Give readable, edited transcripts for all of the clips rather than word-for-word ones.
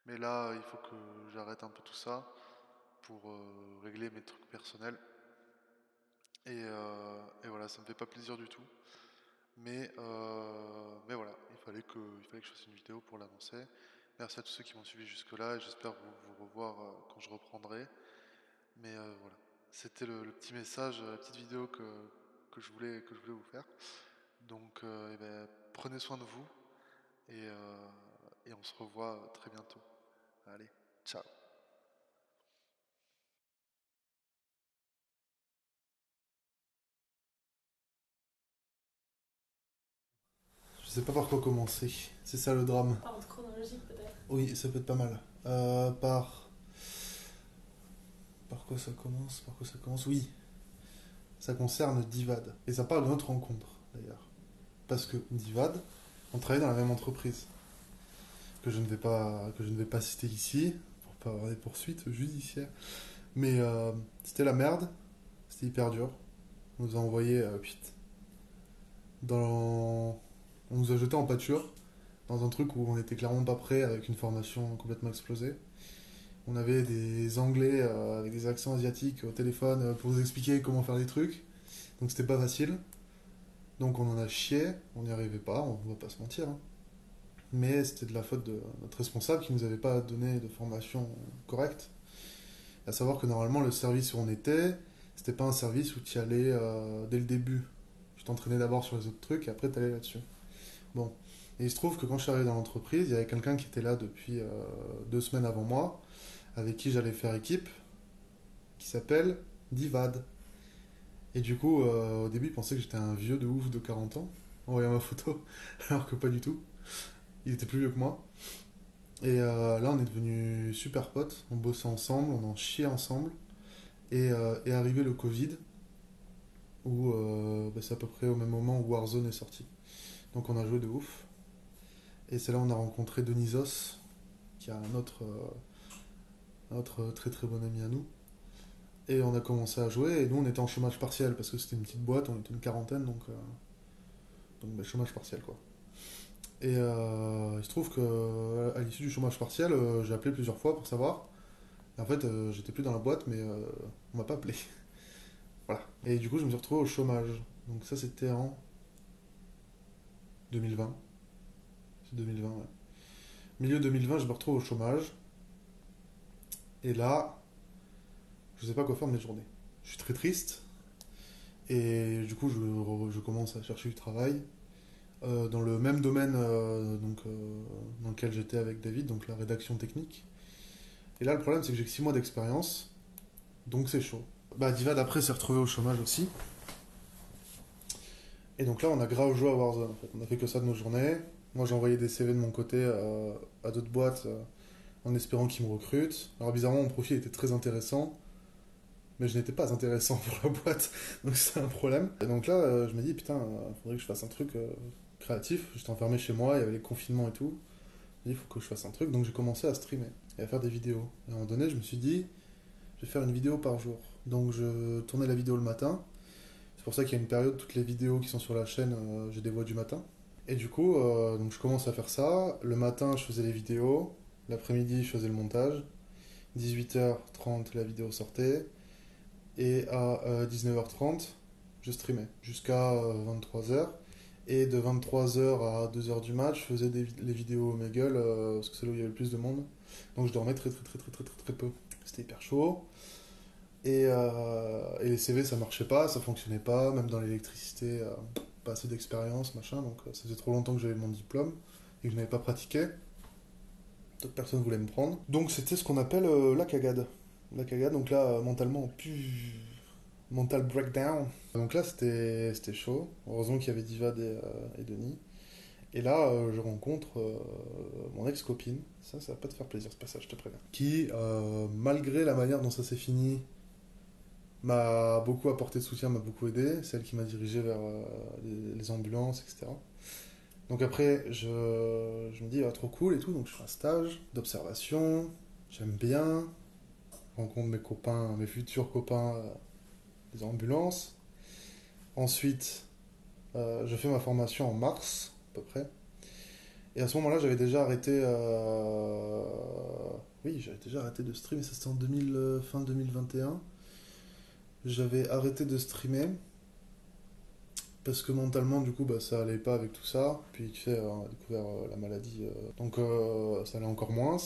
Mais là, il faut que j'arrête un peu tout ça pour régler mes trucs personnels. Et voilà, ça me fait pas plaisir du tout. Mais voilà, il fallait que je fasse une vidéo pour l'annoncer. Merci à tous ceux qui m'ont suivi jusque-là et j'espère vous revoir quand je reprendrai. Mais voilà, c'était le petit message, la petite vidéo que je voulais vous faire. Donc, eh ben, prenez soin de vous et, euh, et on se revoit très bientôt. Allez, ciao. Je sais pas par quoi commencer. C'est ça le drame. Par ordre chronologique peut-être. Oui, ça peut être pas mal. Par quoi ça commence? Par quoi ça commence? Oui, ça concerne Divad. Et ça parle de notre rencontre, d'ailleurs. Parce que Divad, on travaille dans la même entreprise. Que je ne vais pas citer ici, pour pas avoir des poursuites judiciaires. Mais c'était la merde. C'était hyper dur. On nous a envoyé, dans... On nous a jeté en pâture, dans un truc où on était clairement pas prêt, avec une formation complètement explosée. On avait des anglais avec des accents asiatiques au téléphone pour nous expliquer comment faire des trucs. Donc c'était pas facile. Donc on en a chié, on n'y arrivait pas, on va pas se mentir, hein. Mais c'était de la faute de notre responsable qui nous avait pas donné de formation correcte. À savoir que normalement le service où on était, c'était pas un service où tu y allais dès le début. Tu t'entraînais d'abord sur les autres trucs et après tu allais là-dessus. Bon. Et il se trouve que quand je suis arrivé dans l'entreprise, il y avait quelqu'un qui était là depuis 2 semaines avant moi, avec qui j'allais faire équipe, qui s'appelle Divad. Et du coup, au début, il pensait que j'étais un vieux de ouf de 40 ans, en voyant ma photo, alors que pas du tout. Il était plus vieux que moi. Et là, on est devenus super potes, on bossait ensemble, on en chiait ensemble. Et est arrivé le Covid, où bah, c'est à peu près au même moment où Warzone est sorti. Donc on a joué de ouf. Et c'est là où on a rencontré Denisos, qui a un autre très très bon ami à nous. Et on a commencé à jouer, et nous on était en chômage partiel, parce que c'était une petite boîte, on était une quarantaine, donc bah, chômage partiel quoi. Et il se trouve que à l'issue du chômage partiel, j'ai appelé plusieurs fois pour savoir. Et en fait, j'étais plus dans la boîte, mais on m'a pas appelé. Voilà. Et du coup, je me suis retrouvé au chômage. Donc ça, c'était en 2020. C'est 2020, ouais. Milieu 2020, je me retrouve au chômage. Et là, je sais pas quoi faire de mes journées. Je suis très triste. Et du coup, je commence à chercher du travail. Dans le même domaine dans lequel j'étais avec David, donc la rédaction technique. Et là, le problème, c'est que j'ai que 6 mois d'expérience. Donc c'est chaud. Bah, Divad après s'est retrouvé au chômage aussi. Et donc là, on a grave joué à Warzone. En fait. On a fait que ça de nos journées. Moi, j'ai envoyé des CV de mon côté à d'autres boîtes en espérant qu'ils me recrutent. Alors bizarrement, mon profil était très intéressant, mais je n'étais pas intéressant pour la boîte, donc c'est un problème. Et donc là, je me dis, putain, faudrait que je fasse un truc créatif. J'étais enfermé chez moi, il y avait les confinements et tout. Je me dis, il faut que je fasse un truc, donc j'ai commencé à streamer et à faire des vidéos. Et à un moment donné, je me suis dit, je vais faire une vidéo par jour. Donc je tournais la vidéo le matin. C'est pour ça qu'il y a une période, toutes les vidéos qui sont sur la chaîne, je les vois du matin. Et du coup, donc je commence à faire ça. Le matin, je faisais les vidéos. L'après-midi, je faisais le montage. 18h30, la vidéo sortait. Et à 19h30, je streamais jusqu'à 23h. Et de 23h à 2h du match, je faisais les vidéos Omegle, parce que c'est là où il y avait le plus de monde. Donc je dormais très très très très très très, très peu. C'était hyper chaud. Et les CV, ça marchait pas, ça fonctionnait pas, même dans l'électricité, pas assez d'expérience, machin. Donc ça faisait trop longtemps que j'avais mon diplôme et que je n'avais pas pratiqué. D'autres personnes voulaient me prendre. Donc c'était ce qu'on appelle la cagade. La cagade, donc là, mentalement, mental breakdown. Donc là, c'était chaud. Heureusement qu'il y avait Divad et Denis. Et là, je rencontre mon ex-copine. Ça va pas te faire plaisir ce passage, je te préviens. Qui, malgré la manière dont ça s'est fini, m'a beaucoup apporté de soutien, m'a beaucoup aidé. C'est elle qui m'a dirigé vers les ambulances, etc. Donc après, je me dis, ah, trop cool et tout. Donc je fais un stage d'observation. J'aime bien. Je rencontre mes copains, mes futurs copains des ambulances. Ensuite, je fais ma formation en mars, à peu près. Et à ce moment-là, j'avais déjà arrêté. Oui, j'avais déjà arrêté de streamer. Ça, c'était en 2000, fin 2021. J'avais arrêté de streamer parce que mentalement, du coup, bah, ça allait pas avec tout ça. Puis, tu sais, on a découvert la maladie. Donc, ça allait encore moins.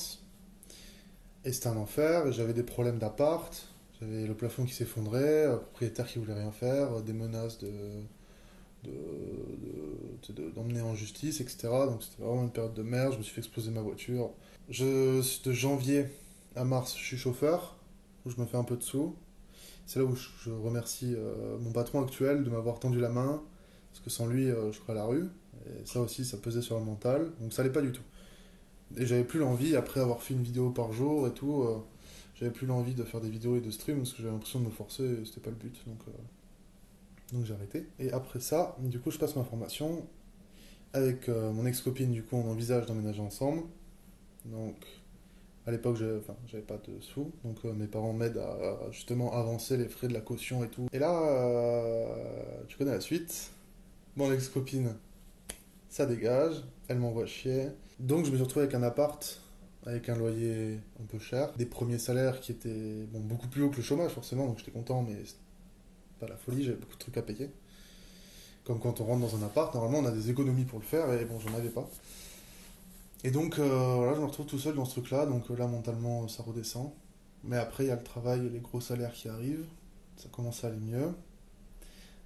Et c'était un enfer. Et j'avais des problèmes d'appart. J'avais le plafond qui s'effondrait, un propriétaire qui voulait rien faire, des menaces d'emmener en justice, etc. Donc c'était vraiment une période de merde. Je me suis fait exploser ma voiture. De janvier à mars, je suis chauffeur, où je me fais un peu de sous. C'est là où je remercie mon patron actuel de m'avoir tendu la main, parce que sans lui, je serais à la rue. Et ça aussi, ça pesait sur le mental. Donc ça allait pas du tout. Et j'avais plus l'envie, après avoir fait une vidéo par jour et tout, j'avais plus l'envie de faire des vidéos et de stream, parce que j'avais l'impression de me forcer, et c'était pas le but. Donc j'ai arrêté. Et après ça, du coup, je passe ma formation. Avec mon ex-copine, du coup, on envisage d'emménager ensemble. Donc, à l'époque, j'avais pas de sous. Donc, mes parents m'aident à justement avancer les frais de la caution et tout. Et là, tu connais la suite. Mon ex-copine, ça dégage. Elle m'envoie chier. Donc, je me suis retrouvé avec un appart, avec un loyer un peu cher. Des premiers salaires qui étaient bon, beaucoup plus hauts que le chômage, forcément. Donc, j'étais content, mais c'est pas la folie. J'avais beaucoup de trucs à payer. Comme quand on rentre dans un appart, normalement, on a des économies pour le faire. Et bon, j'en avais pas. Et donc, voilà, je me retrouve tout seul dans ce truc-là. Donc là, mentalement, ça redescend. Mais après, il y a le travail et les gros salaires qui arrivent. Ça commence à aller mieux.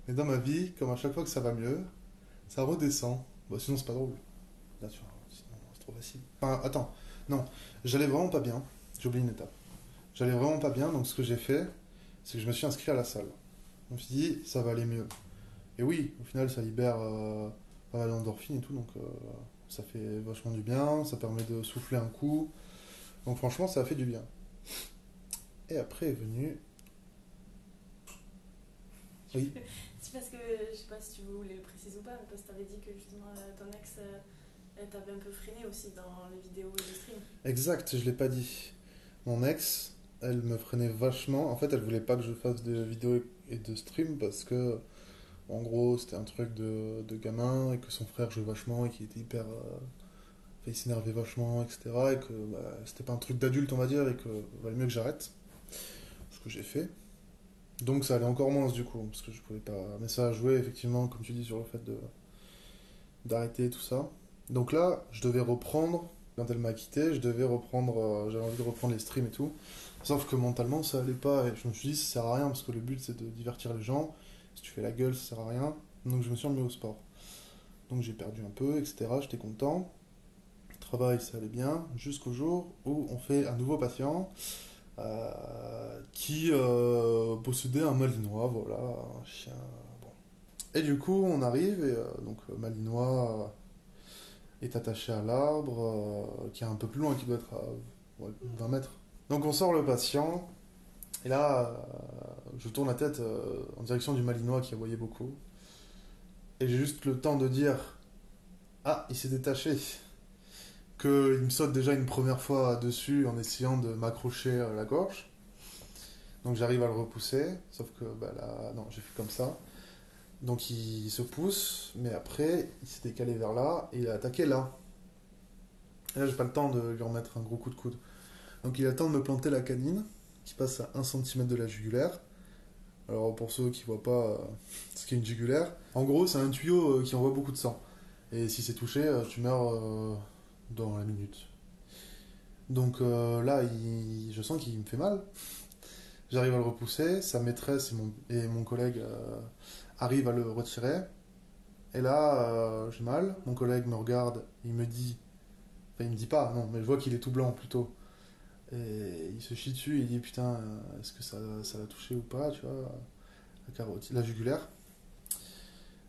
Mais dans ma vie, comme à chaque fois que ça va mieux, ça redescend. Bon, sinon, c'est pas drôle. Là, tu vois, sinon, c'est trop facile. Enfin, attends. Non, j'allais vraiment pas bien. J'ai oublié une étape. J'allais vraiment pas bien. Donc, ce que j'ai fait, c'est que je me suis inscrit à la salle. Je me suis dit, ça va aller mieux. Et oui, au final, ça libère pas mal d'endorphines et tout. Donc, ça fait vachement du bien. Ça permet de souffler un coup. Donc franchement, ça a fait du bien. Et après est venu... Oui, C'est parce que, je sais pas si tu voulais le préciser ou pas, mais parce que t'avais dit que justement ton ex, elle t'avait un peu freiné aussi dans les vidéos et les streams. exact, je l'ai pas dit. Mon ex, elle me freinait vachement. En fait, elle voulait pas que je fasse de vidéos et de stream parce que, en gros, c'était un truc de gamin et que son frère jouait vachement et qu'il était hyper... enfin, il s'énervait vachement, etc. Et que bah, c'était pas un truc d'adulte, on va dire, et que valait mieux que j'arrête. Ce que j'ai fait. Donc ça allait encore moins du coup, parce que je pouvais pas. Mais ça a joué effectivement, comme tu dis, sur le fait d'arrêter tout ça. Donc là, je devais reprendre, quand elle m'a quitté, je devais reprendre, j'avais envie de reprendre les streams et tout. Sauf que mentalement, ça allait pas, et je me suis dit, ça sert à rien, parce que le but c'est de divertir les gens. Si tu fais la gueule, ça sert à rien. Donc je me suis remis au sport. Donc j'ai perdu un peu, etc. J'étais content. Le travail, ça allait bien, jusqu'au jour où on fait un nouveau patient qui possédait un malinois, voilà, un chien. Bon. Et du coup, on arrive, et donc le malinois est attaché à l'arbre, qui est un peu plus loin, qui doit être à ouais, 20 mètres. Donc on sort le patient, et là, je tourne la tête en direction du malinois qui aboyait beaucoup. Et j'ai juste le temps de dire, ah, il s'est détaché. Qu'il me saute déjà une première fois dessus en essayant de m'accrocher à la gorge. Donc j'arrive à le repousser, sauf que bah, là, non, j'ai fait comme ça. Donc il se pousse, mais après, il s'est décalé vers là et il a attaqué là. Et là, j'ai pas le temps de lui remettre un gros coup de coude. Donc il a le temps de me planter la canine, qui passe à 1 cm de la jugulaire. Alors pour ceux qui voient pas ce qu'est une jugulaire, en gros, c'est un tuyau qui envoie beaucoup de sang. Et si c'est touché, tu meurs dans la minute. Donc là, je sens qu'il me fait mal. J'arrive à le repousser, sa maîtresse et mon collègue arrivent à le retirer. Et là, j'ai mal. Mon collègue me regarde, il me dit, enfin il me dit pas, non, mais je vois qu'il est tout blanc plutôt. Et il se chie dessus, il dit putain, est-ce que ça l'a touché ou pas, tu vois, la carotte, la jugulaire.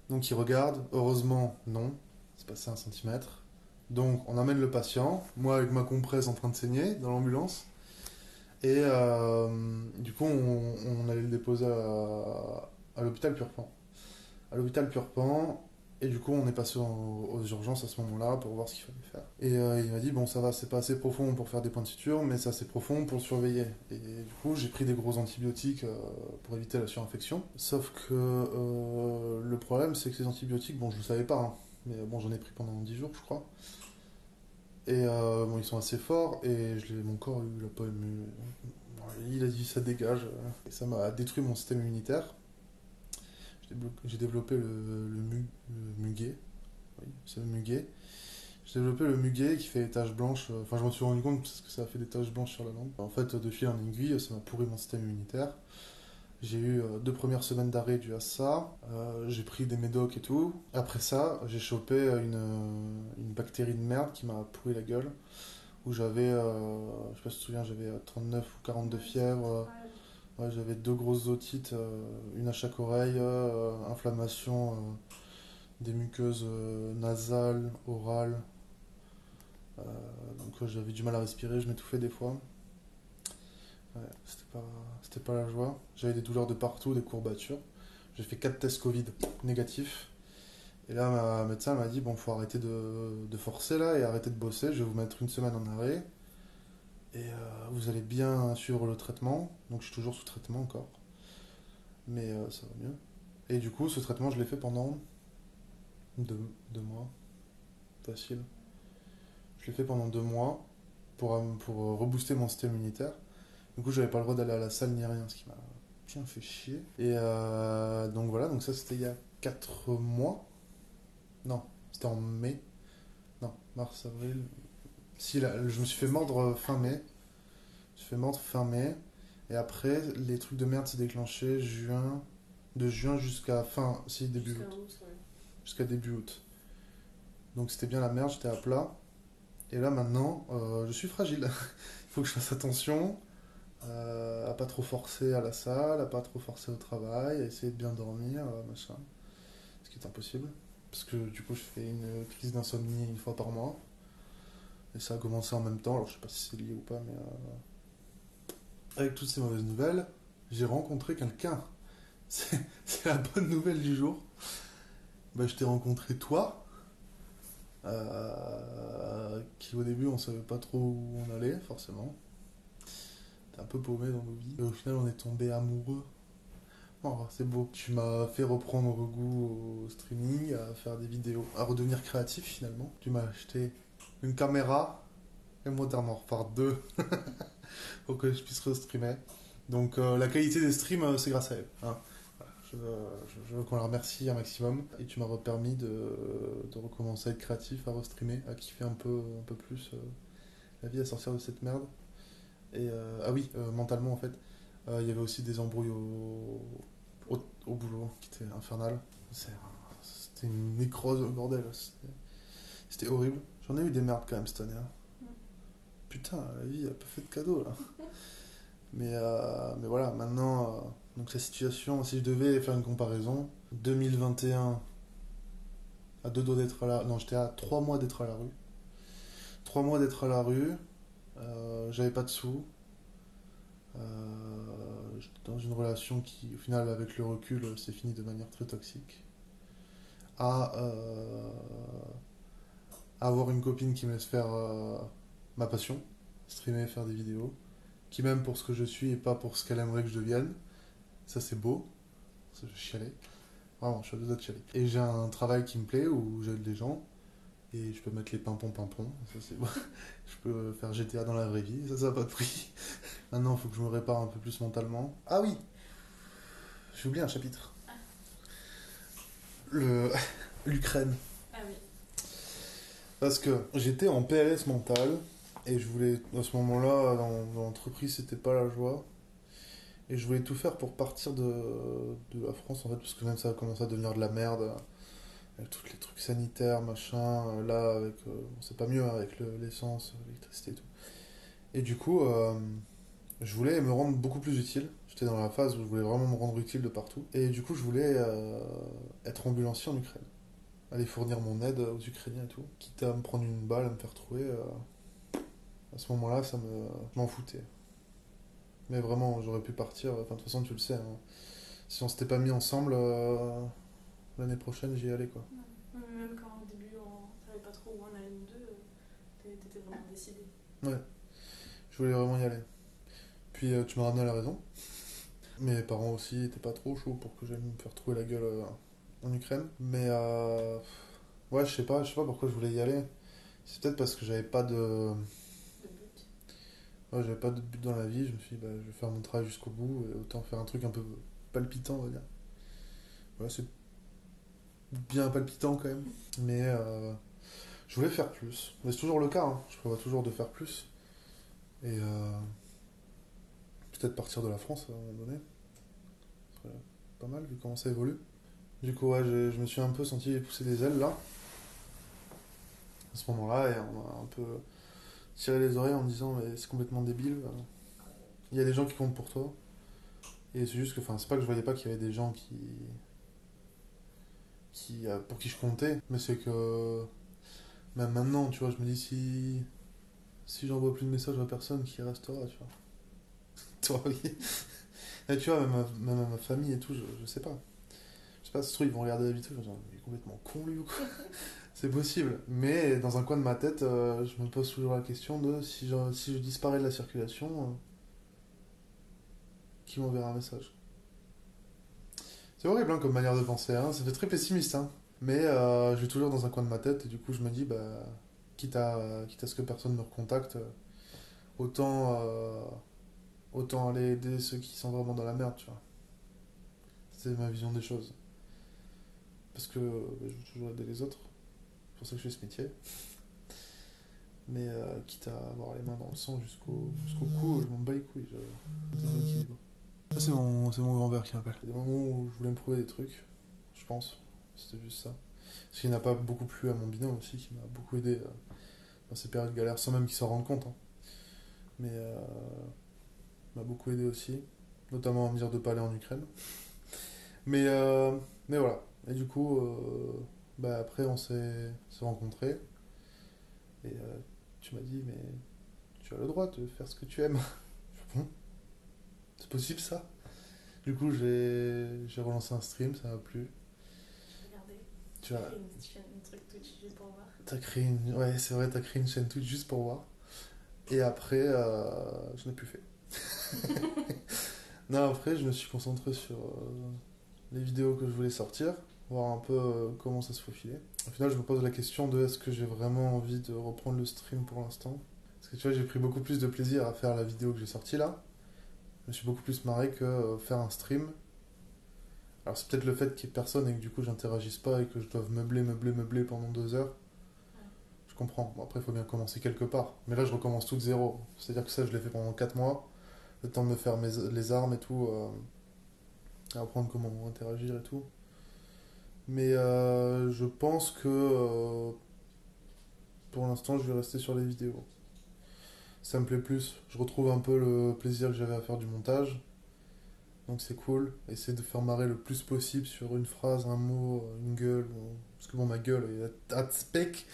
Donc il regarde, heureusement non, c'est passé 1 cm. Donc on amène le patient, moi avec ma compresse en train de saigner dans l'ambulance. Et du coup, on allait le déposer à l'hôpital Purpan. À l'hôpital Purpan, et du coup, on est passé aux urgences à ce moment-là pour voir ce qu'il fallait faire. Et il m'a dit, bon, ça va, c'est pas assez profond pour faire des points de suture, mais c'est assez profond pour le surveiller. Et du coup, j'ai pris des gros antibiotiques pour éviter la surinfection. Sauf que le problème, c'est que ces antibiotiques, bon, je le savais pas, hein, mais bon, j'en ai pris pendant 10 jours, je crois. Et bon, ils sont assez forts et mon corps il l'a pas aimé. Il a dit ça dégage. Et ça m'a détruit mon système immunitaire. J'ai développé le muguet. Oui, c'est le muguet. J'ai développé le muguet qui fait des taches blanches. Enfin, je m'en suis rendu compte parce que ça a fait des taches blanches sur la langue. En fait, de fil en aiguille, ça m'a pourri mon système immunitaire. J'ai eu 2 premières semaines d'arrêt dû à ça. J'ai pris des médocs et tout. Après ça, j'ai chopé une bactérie de merde qui m'a pourri la gueule. Où j'avais, je sais pas si tu te souviens, j'avais 39 ou 42 fièvres. Ouais, j'avais 2 grosses otites, une à chaque oreille, inflammation des muqueuses nasales, orales. Euh, donc j'avais du mal à respirer, je m'étouffais des fois. Ouais, c'était pas la joie. J'avais des douleurs de partout, des courbatures. J'ai fait 4 tests Covid négatifs. Et là, ma médecin m'a dit, bon, faut arrêter de forcer là et arrêter de bosser. Je vais vous mettre une semaine en arrêt. Et vous allez bien suivre le traitement. Donc je suis toujours sous traitement encore. Mais ça va mieux. Et du coup, ce traitement, je l'ai fait pendant 2 mois. Facile. Je l'ai fait pendant 2 mois pour rebooster mon système immunitaire. Du coup, j'avais pas le droit d'aller à la salle ni rien, ce qui m'a bien fait chier. Et donc voilà, donc ça c'était il y a 4 mois. Non, c'était en mai. Non, mars, avril. Si, là, je me suis fait mordre fin mai. Je me suis fait mordre fin mai. Et après, les trucs de merde s'est déclenché de juin jusqu'à fin, si, début Jusqu'à août. août, ouais. Jusqu'à début août. Donc c'était bien la merde, j'étais à plat. Et là maintenant, je suis fragile. Il faut que je fasse attention à pas trop forcer à la salle, à pas trop forcer au travail, à essayer de bien dormir, machin. Ce qui est impossible. Parce que du coup, je fais une crise d'insomnie 1 fois par mois. Et ça a commencé en même temps, alors je sais pas si c'est lié ou pas, mais avec toutes ces mauvaises nouvelles, j'ai rencontré quelqu'un. C'est la bonne nouvelle du jour. Bah, je t'ai rencontré toi, qui au début on savait pas trop où on allait, forcément. T'es un peu paumé dans nos vies. Et au final, on est tombé amoureux. Oh, c'est beau. Tu m'as fait reprendre goût au streaming, à faire des vidéos, à redevenir créatif finalement. Tu m'as acheté une caméra et moi d'en refaire 2 pour que je puisse restreamer. Donc la qualité des streams, c'est grâce à elle. Hein. Voilà, je veux qu'on la remercie un maximum. Et tu m'as permis de recommencer à être créatif, à restreamer, à kiffer un peu plus la vie, à sortir de cette merde. Et ah oui, mentalement en fait, il y avait aussi des embrouilles au boulot qui étaient infernales. C'était une nécrose, bordel. C'était horrible. J'en ai eu des merdes quand même cette année. Hein. Mm. Putain, la vie a pas fait de cadeau là. Mais voilà, maintenant, donc la situation, si je devais faire une comparaison, 2021, à 2 doigts d'être à la... Non, j'étais à 3 mois d'être à la rue. 3 mois d'être à la rue, j'avais pas de sous. J'étais dans une relation qui, au final, avec le recul, s'est finie de manière très toxique. À avoir une copine qui me laisse faire ma passion, streamer, faire des vidéos, qui m'aime pour ce que je suis et pas pour ce qu'elle aimerait que je devienne. Ça, c'est beau. Ça, je chialais. Vraiment, je suis à 2 doigts de chialer. Et j'ai un travail qui me plaît où j'aide les gens. Et je peux mettre les pimpons pimpons. Ça, c'est bon. Je peux faire GTA dans la vraie vie. Ça n'a pas de prix. Maintenant, il faut que je me répare un peu plus mentalement. Ah oui, j'ai oublié un chapitre. Le... L'Ukraine. Ah oui. Parce que j'étais en PLS mental. Et je voulais, à ce moment-là, dans l'entreprise, c'était pas la joie. Et je voulais tout faire pour partir de la France, en fait, parce que même ça a commencé à devenir de la merde. Avec tous les trucs sanitaires, machin. Là, avec. Bon, c'est pas mieux hein, avec l'essence, l'électricité et tout. Et du coup, je voulais me rendre beaucoup plus utile. J'étais dans la phase où je voulais vraiment me rendre utile de partout. Et du coup, je voulais être ambulancier en Ukraine. Aller fournir mon aide aux Ukrainiens et tout. Quitte à me prendre une balle, à me faire trouver. À ce moment-là, je m'en foutais. Mais vraiment, j'aurais pu partir. Enfin, de toute façon, tu le sais. Hein. Si on s'était pas mis ensemble, l'année prochaine, j'y allais quoi. Ouais. Même quand au début on savait pas trop où on allait nous deux, t'étais vraiment décidé. Ouais, je voulais vraiment y aller. Puis tu m'as ramené à la raison. Mes parents aussi étaient pas trop chauds pour que j'aille me faire trouver la gueule en Ukraine. Mais ouais, je sais pas pourquoi je voulais y aller. C'est peut-être parce que j'avais pas de... De but. Ouais, j'avais pas de but dans la vie, je me suis dit, bah, je vais faire mon travail jusqu'au bout, et autant faire un truc un peu palpitant, on va dire. Voilà, c'est bien palpitant quand même. Mais je voulais faire plus. Mais c'est toujours le cas, hein. Je prévois toujours de faire plus. Et peut-être partir de la France à un moment donné. Ce serait pas mal vu comment ça évolue. Du coup, ouais, je me suis un peu senti pousser des ailes là. À ce moment-là, et on m'a un peu tiré les oreilles en me disant, mais c'est complètement débile. Il y a des gens qui comptent pour toi. Et c'est juste que, enfin, c'est pas que je voyais pas qu'il y avait des gens pour qui je comptais, mais c'est que même maintenant, tu vois, je me dis si j'envoie plus de messages à personne, qui restera, tu vois. Toi, oui. Et tu vois, même à ma famille et tout, je sais pas. Je sais pas, ça se trouve, ils vont regarder la vidéo, ils vont dire, il est complètement con lui ou quoi. C'est possible. Mais dans un coin de ma tête, je me pose toujours la question de si je disparais de la circulation, qui m'enverra un message. C'est horrible hein, comme manière de penser, hein. Ça fait très pessimiste, hein. Mais je suis toujours dans un coin de ma tête et du coup je me dis, bah, quitte à ce que personne me recontacte, autant aller aider ceux qui sont vraiment dans la merde, tu vois. C'est ma vision des choses. Parce que je veux toujours aider les autres. C'est pour ça que je fais ce métier. Mais quitte à avoir les mains dans le sang jusqu'au cou, je m'en bats les couilles. C'est un équilibre. Ça, c'est mon grand verre qui m'appelle. Il y a des moments où je voulais me prouver des trucs, je pense. C'était juste ça. Ce qui n'a pas beaucoup plu à mon binôme aussi, qui m'a beaucoup aidé dans ces périodes galères, sans même qu'il s'en rende compte. Hein. Mais m'a beaucoup aidé aussi, notamment à me dire de pas aller en Ukraine. Mais voilà. Et du coup, bah, après on s'est rencontrés. Et tu m'as dit, mais tu as le droit de faire ce que tu aimes. Bon, c'est possible ça. Du coup, j'ai relancé un stream, ça m'a plu. Regardez. Tu as Créé une chaîne, un truc Twitch juste pour voir. t'as créé une... Ouais, c'est vrai, t'as créé une chaîne Twitch juste pour voir. Et après, je n'ai plus fait. Non, après, je me suis concentré sur les vidéos que je voulais sortir, voir un peu comment ça se faufilait. Au final, je me pose la question de est-ce que j'ai vraiment envie de reprendre le stream pour l'instant. Parce que tu vois, j'ai pris beaucoup plus de plaisir à faire la vidéo que j'ai sortie là. Je me suis beaucoup plus marré que faire un stream. Alors c'est peut-être le fait qu'il y ait personne et que du coup j'interagisse pas et que je doive meubler pendant 2 heures. Je comprends. Bon, après, il faut bien commencer quelque part. Mais là, je recommence tout de zéro. C'est-à-dire que ça, je l'ai fait pendant 4 mois. Le temps de me faire les armes et tout. À apprendre comment interagir et tout. Mais je pense que pour l'instant, je vais rester sur les vidéos. Ça me plaît plus. Je retrouve un peu le plaisir que j'avais à faire du montage. Donc c'est cool. Essayer de faire marrer le plus possible sur une phrase, un mot, une gueule. Parce que bon, ma gueule est à spec.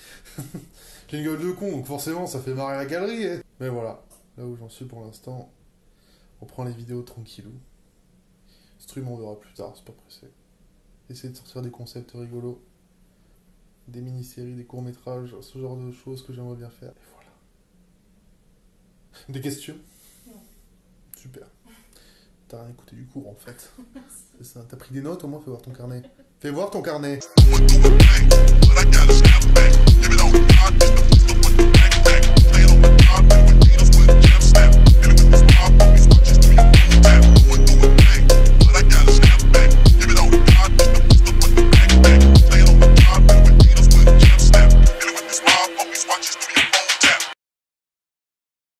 J'ai une gueule de con, donc forcément, ça fait marrer la galerie. Hein. Mais voilà. Là où j'en suis pour l'instant, on prend les vidéos tranquillou. Stream, on verra plus tard, c'est pas pressé. Essayer de sortir des concepts rigolos. Des mini-séries, des courts-métrages, ce genre de choses que j'aimerais bien faire. Et voilà. Des questions? Non. Super. T'as rien écouté du cours en fait. C'est ça. T'as pris des notes au moins? Fais voir ton carnet. Fais voir ton carnet. Watch